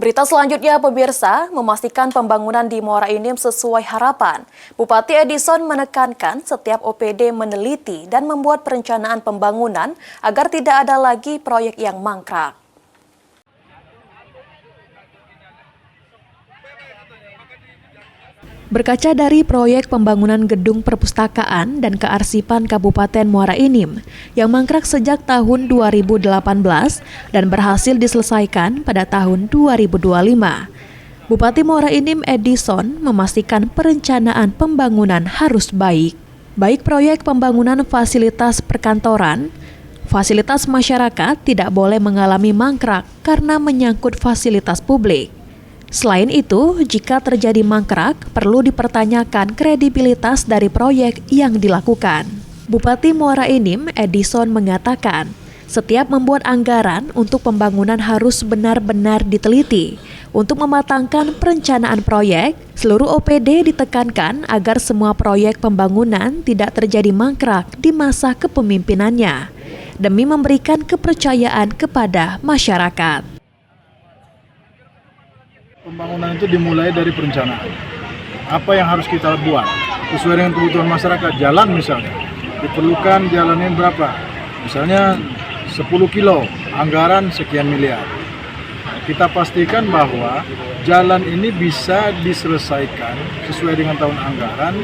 Berita selanjutnya, pemirsa, memastikan pembangunan di Muara Enim sesuai harapan. Bupati Edison menekankan setiap OPD meneliti dan membuat perencanaan pembangunan agar tidak ada lagi proyek yang mangkrak. Berkaca dari proyek pembangunan gedung perpustakaan dan kearsipan Kabupaten Muara Enim yang mangkrak sejak tahun 2018 dan berhasil diselesaikan pada tahun 2025. Bupati Muara Enim Edison memastikan perencanaan pembangunan harus baik. Baik proyek pembangunan fasilitas perkantoran, fasilitas masyarakat tidak boleh mengalami mangkrak karena menyangkut fasilitas publik. Selain itu, jika terjadi mangkrak, perlu dipertanyakan kredibilitas dari proyek yang dilakukan. Bupati Muara Enim Edison mengatakan, setiap membuat anggaran untuk pembangunan harus benar-benar diteliti. Untuk mematangkan perencanaan proyek, seluruh OPD ditekankan agar semua proyek pembangunan tidak terjadi mangkrak di masa kepemimpinannya, demi memberikan kepercayaan kepada masyarakat. Pembangunan itu dimulai dari perencanaan. Apa yang harus kita buat sesuai dengan kebutuhan masyarakat. Jalan misalnya, diperlukan jalannya berapa? Misalnya 10 kilo, anggaran sekian miliar. Kita pastikan bahwa jalan ini bisa diselesaikan sesuai dengan tahun anggaran,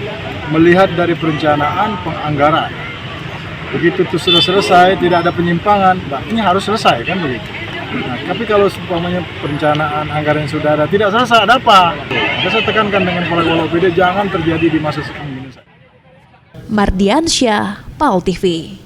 melihat dari perencanaan penganggaran. Begitu itu sudah selesai, tidak ada penyimpangan, ini harus selesai kan begitu. Nah, tapi kalau umpamanya perencanaan anggaran yang sudah ada tidak selesai, ada apa? Saya tekankan dengan kepala OPD jangan terjadi di masa sekarang ini. Mardiansyah, PAL TV.